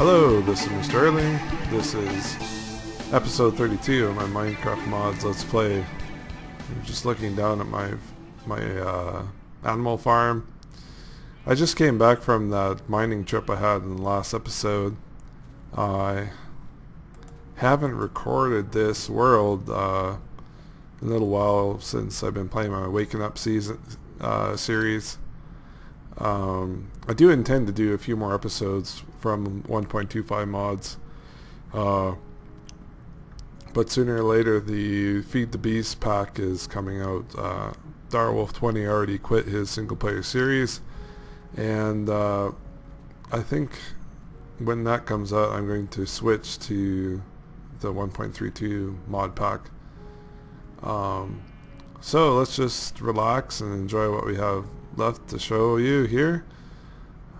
Hello, this is MrEarling. This is episode 32 of my Minecraft mods Let's Play. I'm just looking down at my animal farm. I just came back from that mining trip I had in the last episode. I haven't recorded this world in a little while since I've been playing my Waking Up series. I do intend to do a few more episodes from 1.25 mods, but sooner or later the Feed the Beast pack is coming out. Darwolf20 already quit his single player series, and I think when that comes out I'm going to switch to the 1.32 mod pack. So let's just relax and enjoy what we have left to show you here.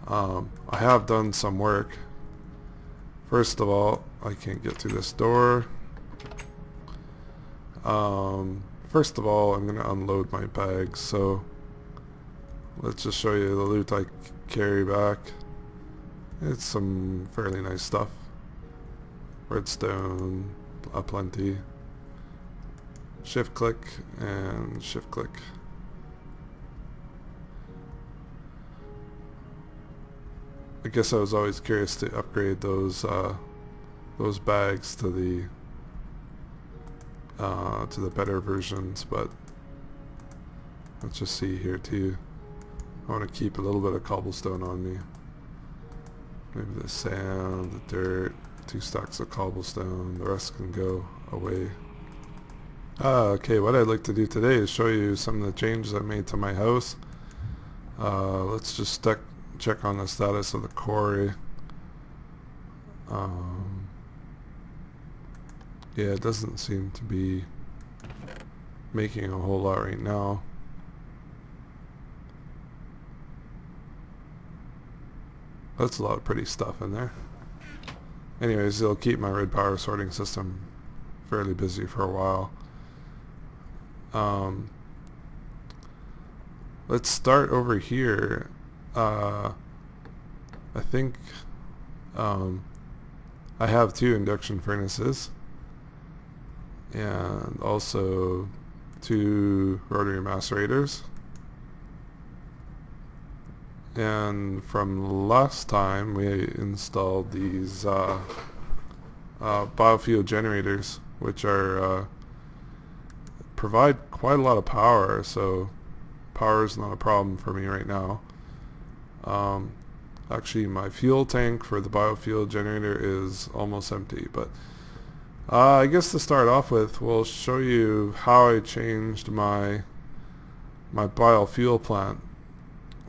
I have done some work. First of all, I can't get through this door. First of all, I'm going to unload my bags, so let's just show you the loot I carry back. It's some fairly nice stuff. Redstone, aplenty. Shift click and shift click. I guess I was always curious to upgrade those bags to the better versions, but let's just see here too. I want to keep a little bit of cobblestone on me. Maybe the sand, the dirt, 2 stacks of cobblestone, the rest can go away. Okay, what I'd like to do today is show you some of the changes I made to my house. Let's just check on the status of the quarry. Yeah, it doesn't seem to be making a whole lot right now. That's a lot of pretty stuff in there. Anyways, it'll keep my red power sorting system fairly busy for a while. Let's start over here. I think I have 2 induction furnaces and also 2 rotary macerators. And from last time we installed these biofuel generators, which are provide quite a lot of power, so power is not a problem for me right now. Actually, my fuel tank for the biofuel generator is almost empty, but I guess to start off with, we'll show you how I changed my biofuel plant.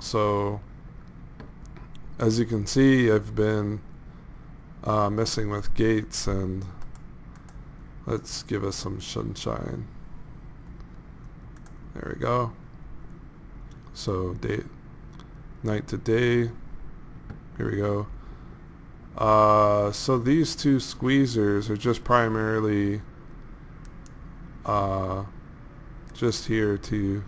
So as you can see, I've been messing with gates, and let's give us some sunshine. There we go. So night to day. Here we go. So these 2 squeezers are just primarily just here to...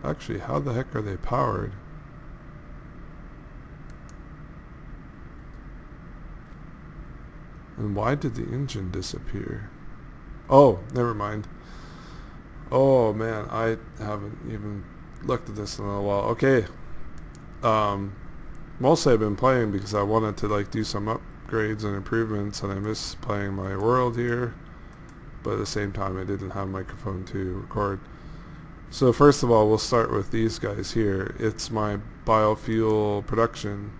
Actually, how the heck are they powered? And why did the engine disappear? Oh, never mind. Oh man, I haven't even looked at this in a little while. Okay. Mostly I've been playing because I wanted to do some upgrades and improvements, and I miss playing my world here, but at the same time I didn't have a microphone to record. So first of all, we'll start with these guys here. It's my biofuel production,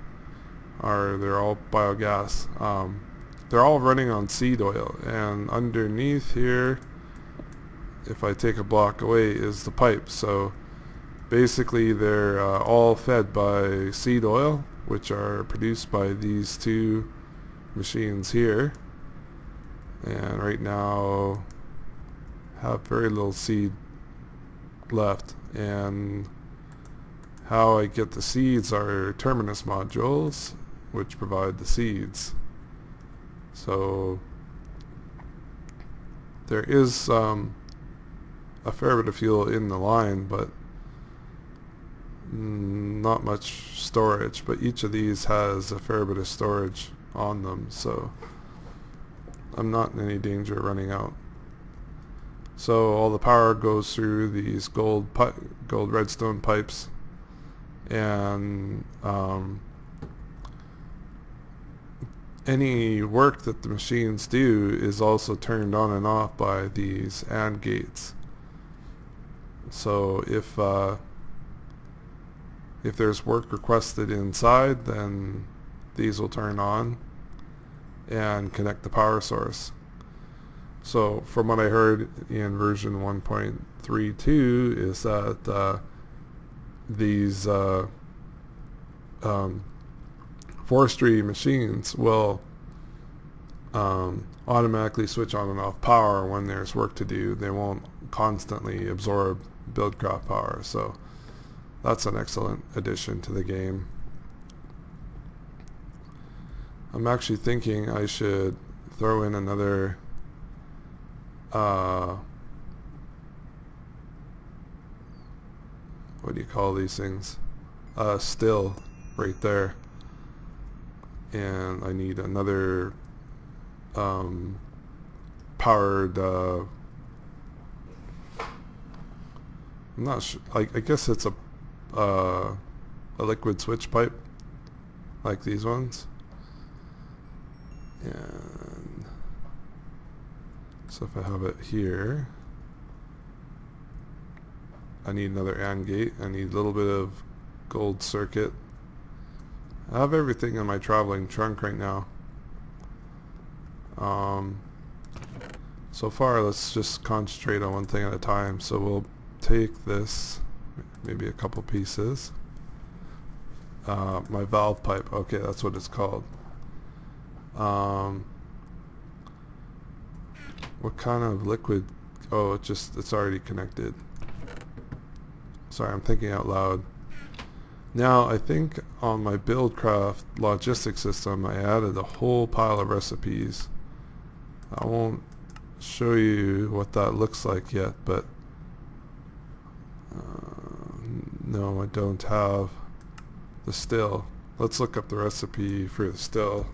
they're all biogas. They're all running on seed oil, and underneath here, if I take a block away, is the pipe. So basically they're all fed by seed oil, which are produced by these 2 machines here, and right now have very little seed left. And how I get the seeds are terminus modules, which provide the seeds. So there is a fair bit of fuel in the line, but not much storage, but each of these has a fair bit of storage on them, so I'm not in any danger of running out. So all the power goes through these gold redstone pipes, and any work that the machines do is also turned on and off by these AND gates. So if there's work requested inside, then these will turn on and connect the power source. So from what I heard in version 1.32 is that these forestry machines will automatically switch on and off power when there's work to do. They won't constantly absorb Buildcraft power, so that's an excellent addition to the game. I'm actually thinking I should throw in another what do you call these things? Still right there. And I need another powered I'm not sure, I guess it's a liquid switch pipe like these ones. And so if I have it here, I need another AND gate. I need a little bit of gold circuit. I have everything in my traveling trunk right now. So far, let's just concentrate on one thing at a time. So we'll take this, maybe a couple pieces. My valve pipe, okay, that's what it's called. What kind of liquid? Oh, it's already connected. Sorry, I'm thinking out loud. Now, I think on my Buildcraft logistics system, I added a whole pile of recipes. I won't show you what that looks like yet, but no, I don't have the still. Let's look up the recipe for the still.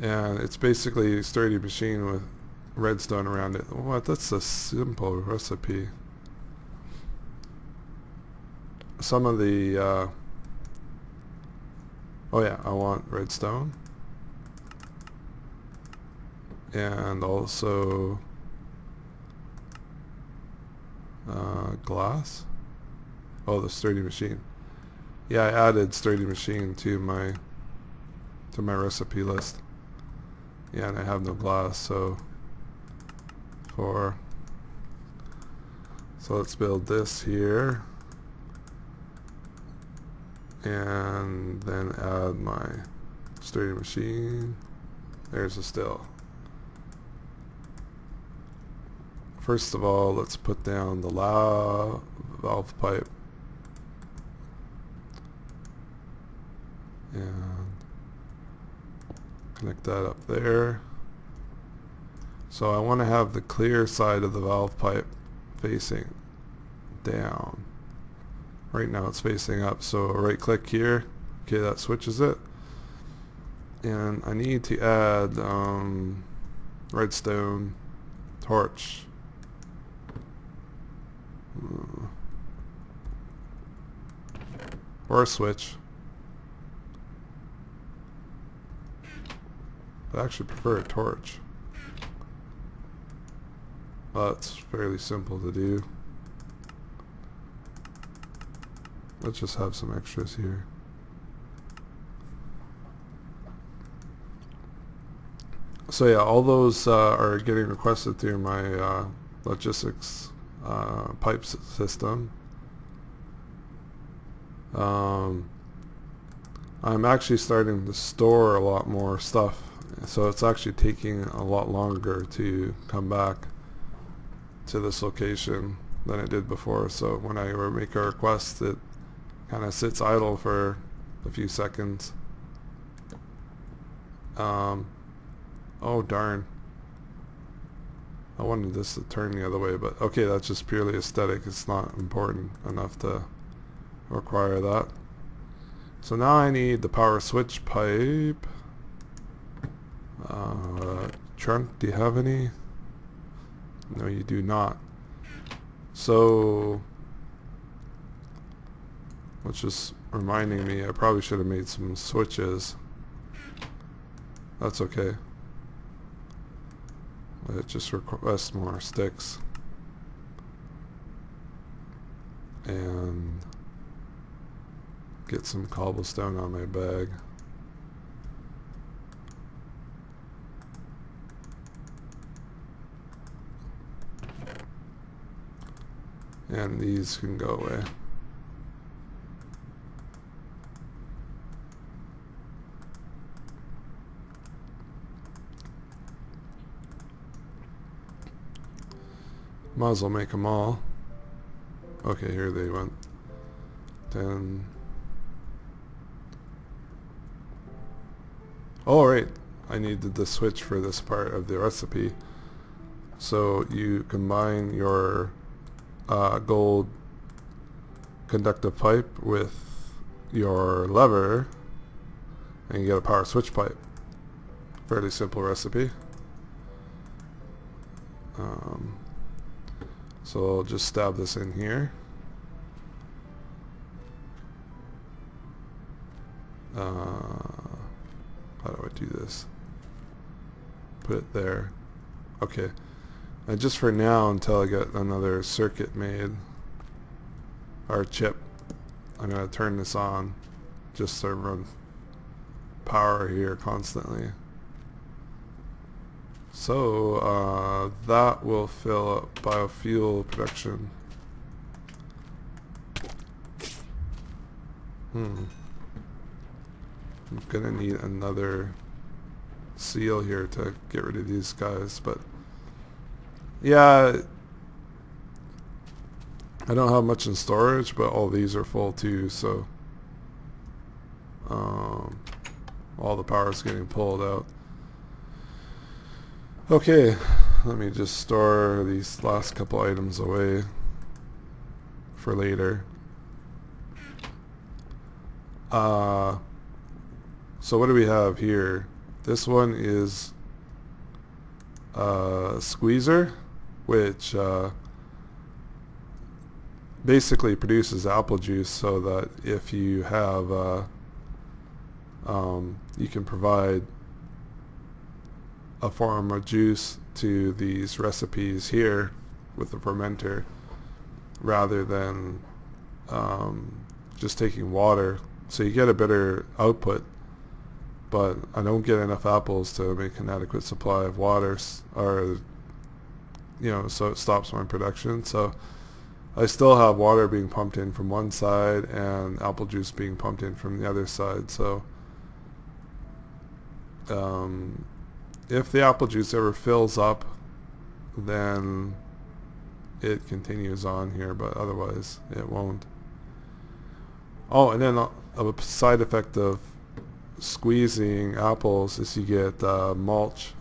And it's basically a sturdy machine with redstone around it. What? That's a simple recipe. Some of the oh yeah, I want redstone and also glass. Oh, the sturdy machine. Yeah, I added sturdy machine to my recipe list. Yeah, and I have no glass, so let's build this here and then add my sturdy machine. There's a still. First of all, let's put down the valve pipe and connect that up there. So I want to have the clear side of the valve pipe facing down. Right now it's facing up, so right click here. Okay, that switches it. And I need to add redstone torch. Or a switch. I actually prefer a torch. Well, it's fairly simple to do. Let's just have some extras here. So yeah, all those are getting requested through my logistics pipes system. I'm actually starting to store a lot more stuff, so it's actually taking a lot longer to come back to this location than it did before. So when I make a request, it kind of sits idle for a few seconds. Oh darn. I wanted this to turn the other way, but okay, that's just purely aesthetic. It's not important enough to require that. So now I need the power switch pipe. Trunk, do you have any? No, you do not. So, which is reminding me, I probably should have made some switches. That's okay. It just requests more sticks. And get some cobblestone on my bag. And these can go away. Might as well make them all. Okay, here they went. 10. Oh, right. I needed the switch for this part of the recipe. So you combine your gold conductive pipe with your lever and you get a power switch pipe. Fairly simple recipe. So I'll just stab this in here. How do I do this? Put it there. Okay. And just for now, until I get another circuit made, or chip, I'm going to turn this on just to run power here constantly. So that will fill up biofuel production. I'm gonna need another seal here to get rid of these guys, but yeah, I don't have much in storage, but all these are full too, so all the power is getting pulled out. Okay, let me just store these last couple items away for later. So what do we have here? This one is a squeezer, which basically produces apple juice, so that if you have you can provide a form of juice to these recipes here with the fermenter, rather than just taking water. So you get a better output, but I don't get enough apples to make an adequate supply of water, or so it stops my production. So I still have water being pumped in from one side and apple juice being pumped in from the other side. So if the apple juice ever fills up, then it continues on here, but otherwise it won't. Oh, and then a side effect of squeezing apples is you get mulch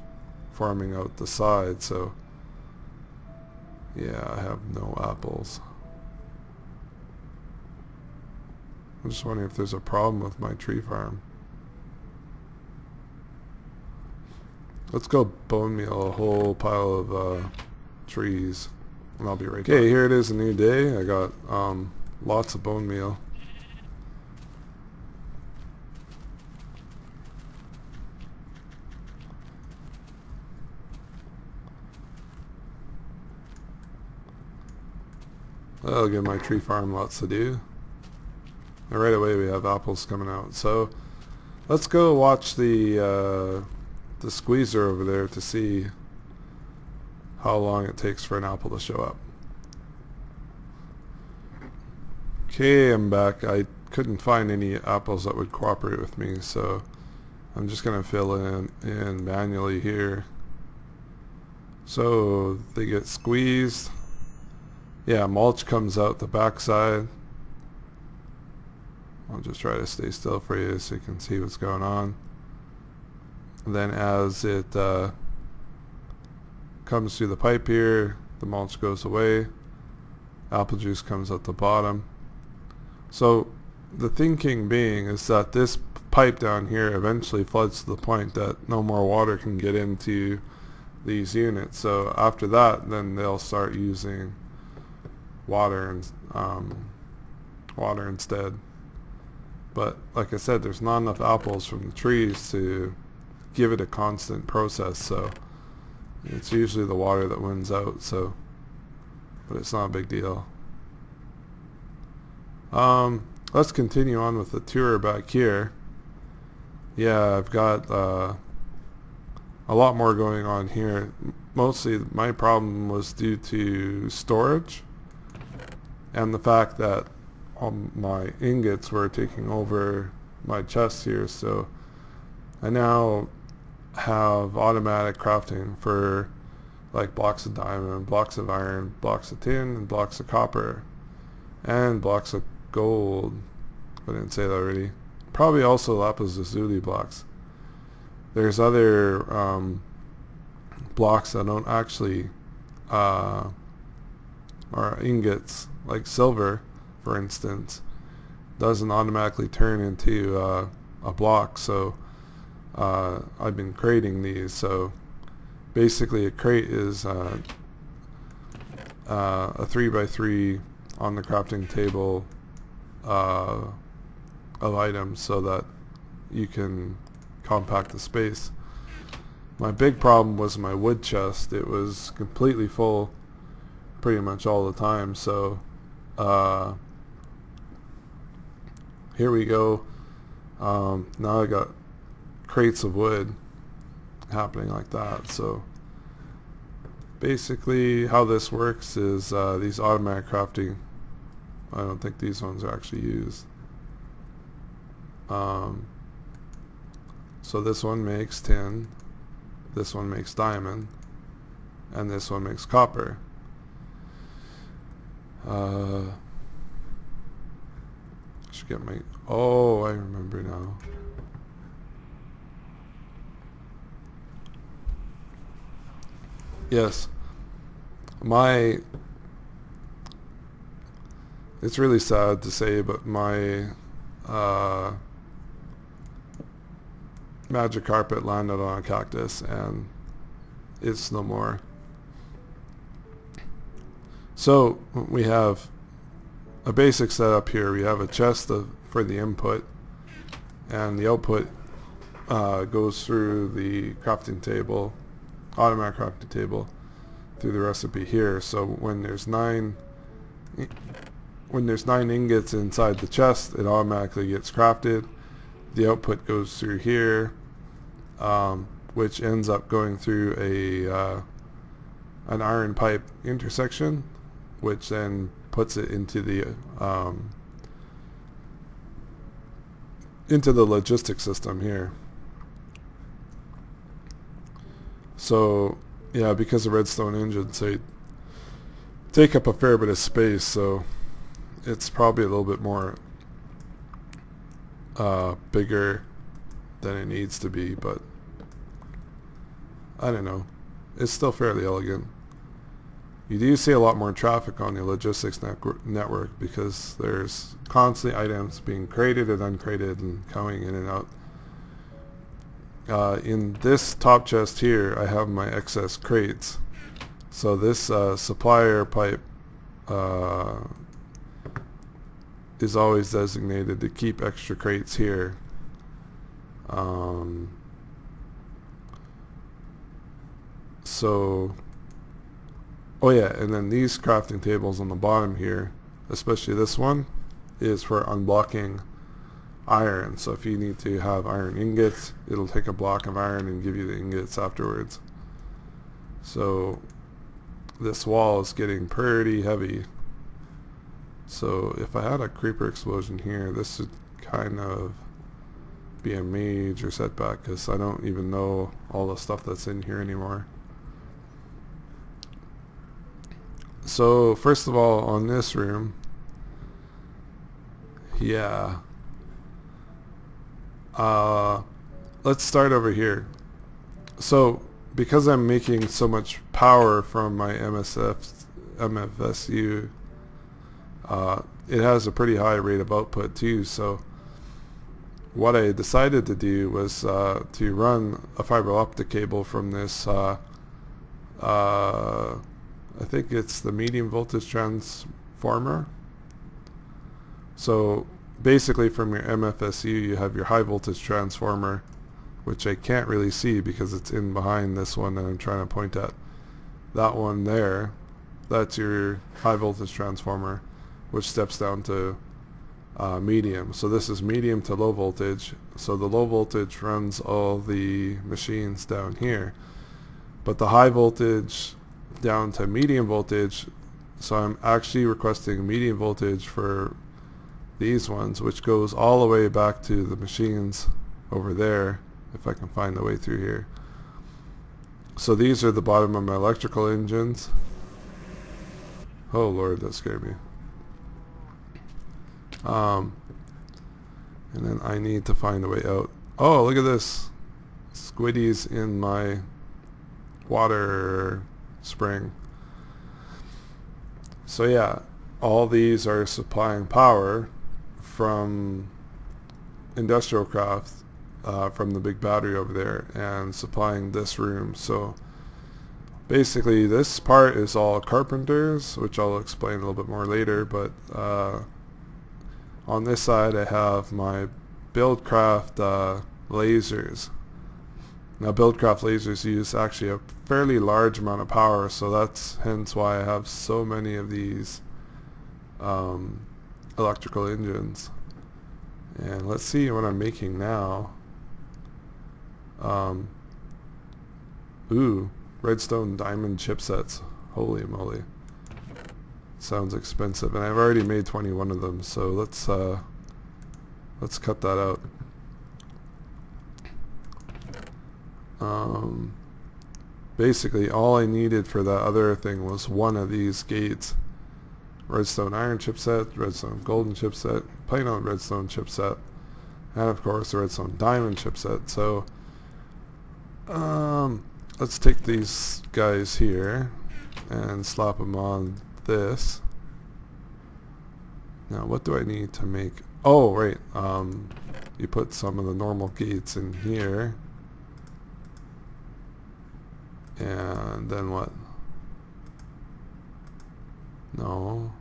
forming out the side. So yeah, I have no apples. I'm just wondering if there's a problem with my tree farm. Let's go bone meal a whole pile of trees, and I'll be right back. Okay, here it is, a new day. I got lots of bone meal. That'll give my tree farm lots to do. And right away we have apples coming out. So let's go watch the squeezer over there to see how long it takes for an apple to show up. Okay, I'm back. I couldn't find any apples that would cooperate with me, so I'm just going to fill in manually here. So they get squeezed. Yeah, mulch comes out the backside. I'll just try to stay still for you so you can see what's going on. And then as it comes comes through the pipe here, the mulch goes away, apple juice comes at the bottom. So the thinking being is that this pipe down here eventually floods to the point that no more water can get into these units. So after that, then they'll start using water and water instead. But like I said, there's not enough apples from the trees to give it a constant process, so it's usually the water that wins out. So, but it's not a big deal. Let's continue on with the tour back here. Yeah, I've got a lot more going on here. Mostly my problem was due to storage and the fact that all my ingots were taking over my chest here. So I now have automatic crafting for like blocks of diamond, blocks of iron, blocks of tin, and blocks of copper, and blocks of gold. I didn't say that already. Probably also lapis lazuli blocks. There's other blocks that don't actually are ingots, like silver, for instance, doesn't automatically turn into a block. So I've been crating these. So basically a crate is a 3x3 on the crafting table of items so that you can compact the space. My big problem was my wood chest. It was completely full pretty much all the time. So here we go. Now I got crates of wood happening like that. So basically how this works is these automatic crafting, I don't think these ones are actually used. So this one makes tin, this one makes diamond, and this one makes copper. I should get my, oh, I remember now. Yes, it's really sad to say, but my magic carpet landed on a cactus and it's no more. So we have a basic setup here. We have a chest for the input, and the output goes through the crafting table, automatic crafting table, through the recipe here. So when there's 9 ingots inside the chest, it automatically gets crafted. The output goes through here, which ends up going through an iron pipe intersection, which then puts it into the logistics system here. So yeah, because the redstone engines, they take up a fair bit of space, so it's probably a little bit more bigger than it needs to be, but I don't know, it's still fairly elegant. You do see a lot more traffic on the logistics network because there's constantly items being created and uncrated and coming in and out. In this top chest here, I have my excess crates. So this supplier pipe is always designated to keep extra crates here. So, oh yeah, and then these crafting tables on the bottom here, especially this one, is for unblocking iron. So if you need to have iron ingots, it'll take a block of iron and give you the ingots afterwards. So this wall is getting pretty heavy. So if I had a creeper explosion here, this would kind of be a major setback because I don't even know all the stuff that's in here anymore. So first of all, on this room, yeah, let's start over here. So because I'm making so much power from my MFSU, it has a pretty high rate of output too. So what I decided to do was to run a fiber optic cable from this, I think it's the medium voltage transformer. So basically from your MFSU you have your high voltage transformer, which I can't really see because it's in behind this one that I'm trying to point at. That one there, that's your high voltage transformer, which steps down to medium. So this is medium to low voltage. So the low voltage runs all the machines down here, but the high voltage down to medium voltage. So I'm actually requesting medium voltage for these ones, which goes all the way back to the machines over there, if I can find the way through here. So these are the bottom of my electrical engines. Oh Lord, that scared me. And then I need to find a way out. Oh, look at this. Squiddies in my water spring. So yeah, all these are supplying power from Industrialcraft, from the big battery over there, and supplying this room. So basically this part is all carpenters, which I'll explain a little bit more later, but on this side I have my Buildcraft lasers. Now Buildcraft lasers use actually a fairly large amount of power, so that's hence why I have so many of these electrical engines. And let's see what I'm making now. Ooh, Redstone diamond chipsets. Holy moly. Sounds expensive, and I've already made 21 of them, so let's cut that out. Basically all I needed for that other thing was one of these gates. Redstone iron chipset, redstone golden chipset, plain old redstone chipset, and of course the redstone diamond chipset. So let's take these guys here and slap them on this. Now what do I need to make? Oh right, you put some of the normal gates in here, and then what? No.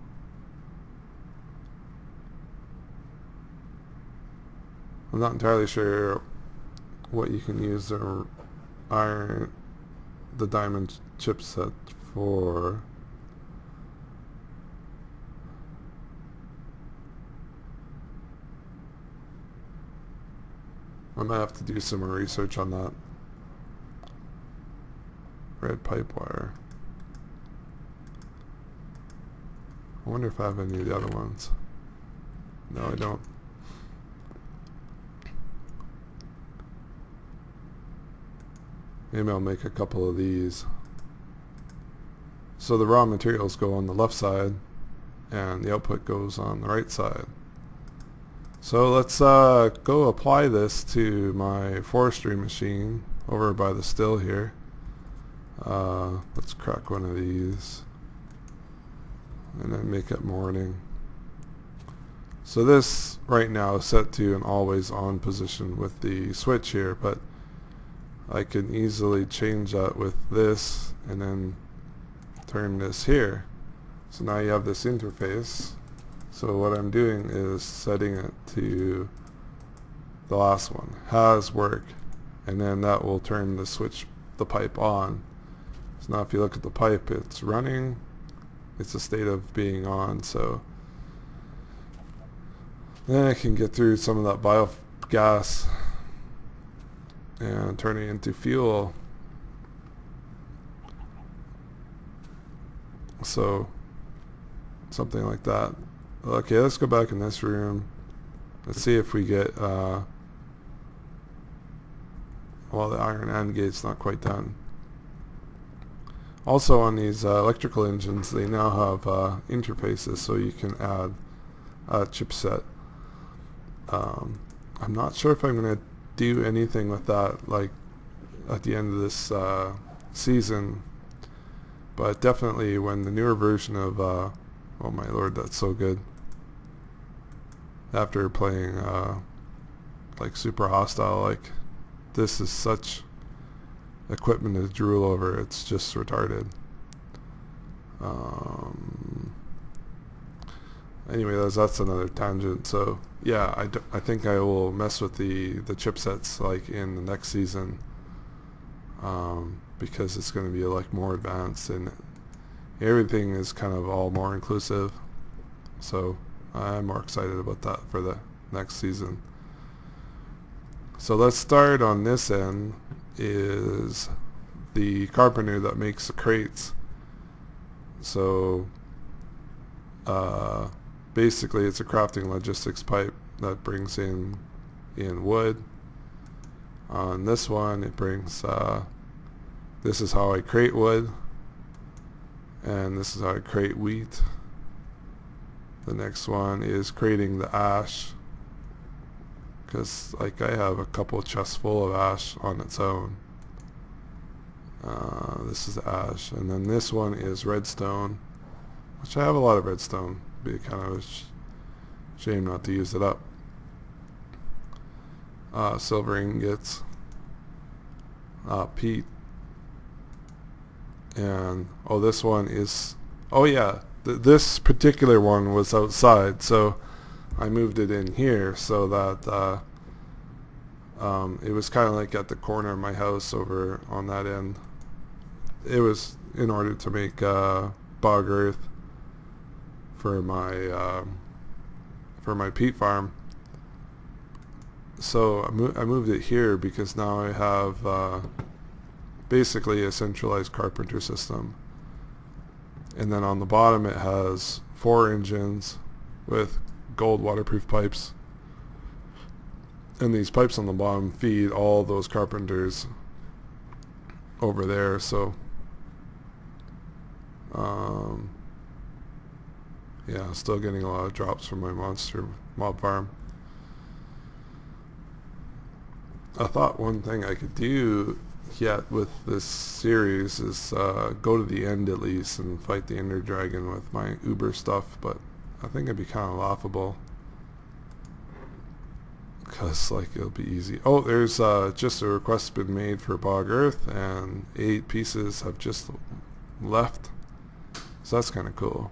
I'm not entirely sure what you can use the diamond chipset for. I might have to do some more research on that. Red pipe wire. I wonder if I have any of the other ones. No, I don't. Maybe I'll make a couple of these. So the raw materials go on the left side and the output goes on the right side. So let's go apply this to my forestry machine over by the still here. Let's crack one of these and then make it morning. So this right now is set to an always on position with the switch here, but I can easily change that with this and then turn this here. So now you have this interface. So what I'm doing is setting it to the last one, has work, and then that will turn the switch, the pipe on. So now if you look at the pipe, it's running, it's a state of being on. So then I can get through some of that biogas and turn it into fuel. So something like that. Okay, let's go back in this room. Let's see if we get well, the iron AND gate's not quite done. Also on these electrical engines, they now have interfaces, so you can add a chipset. I'm not sure if I'm going to do anything with that like at the end of this season, But definitely when the newer version of oh my lord, that's so good. After playing like Super Hostile, like this is such equipment to drool over. It's just retarded. Anyway, that's another tangent. So yeah, I think I will mess with the chipsets like in the next season, because it's going to be like more advanced and everything is kind of all more inclusive. So I'm more excited about that for the next season. So let's start on this end is the carpenter that makes the crates. So basically it's a crafting logistics pipe that brings in wood. On this one it brings this is how I crate wood, and this is how I crate wheat. The next one is creating the ash, because like I have a couple chests full of ash on its own. This is the ash, and then this one is redstone, which I have a lot of redstone. Be kind of a shame not to use it up. Silver ingots, peat, and oh, this one is, oh yeah, this particular one was outside, so I moved it in here so that it was kind of like at the corner of my house over on that end. It was in order to make bog earth for my peat farm. So I moved it here because now I have basically a centralized carpenter system. And then on the bottom it has 4 engines with gold waterproof pipes. And these pipes on the bottom feed all those carpenters over there. So yeah, still getting a lot of drops from my monster mob farm. I thought one thing I could do yet with this series is go to the end at least and fight the Ender Dragon with my Uber stuff, but I think it'd be kind of laughable because like it'll be easy. Oh, there's just a request been made for bog earth, and 8 pieces have just left, so that's kind of cool.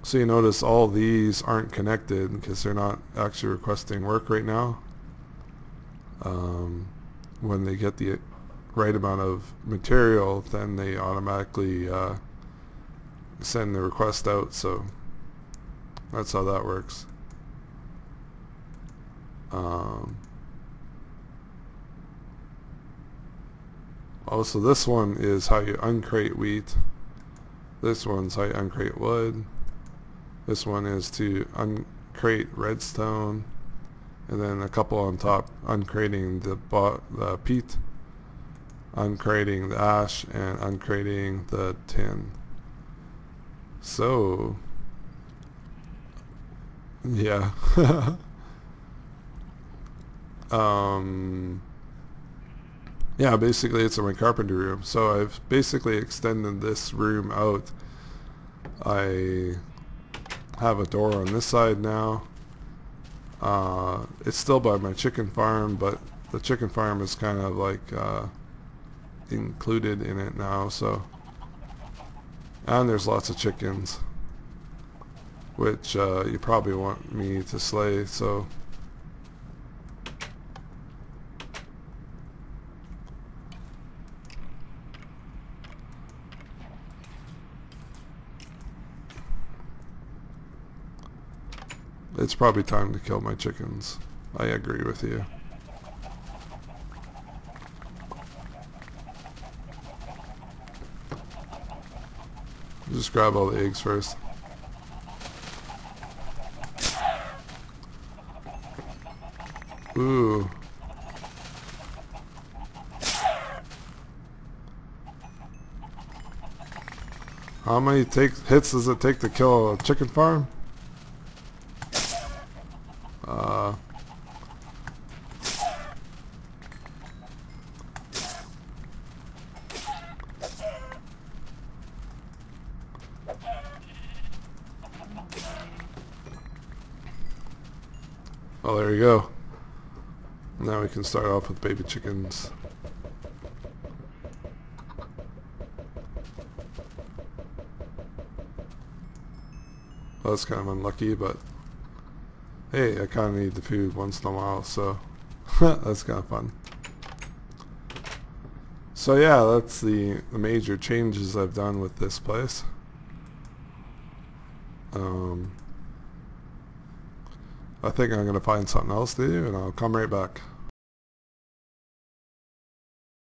So you notice all these aren't connected because they're not actually requesting work right now. When they get the right amount of material, then they automatically send the request out, so that's how that works. Also, this one is how you uncrate wheat. This one's how you uncrate wood. This one is to uncrate redstone. And then a couple on top, uncrating the peat, uncrating the ash, and uncrating the tin. So, yeah. Yeah, basically it's in my carpenter room. So I've basically extended this room out. I have a door on this side now. It's still by my chicken farm, but the chicken farm is kind of like included in it now. So, and there's lots of chickens, which you probably want me to slay. So, it's probably time to kill my chickens. I agree with you. Just grab all the eggs first. Ooh. How many hits does it take to kill a chicken farm? Oh, there you go. Now we can start off with baby chickens. Well, that's kind of unlucky, but hey, I kind of need the food once in a while, so that's kind of fun. So yeah, that's the major changes I've done with this place. I think I'm going to find something else to do, and I'll come right back.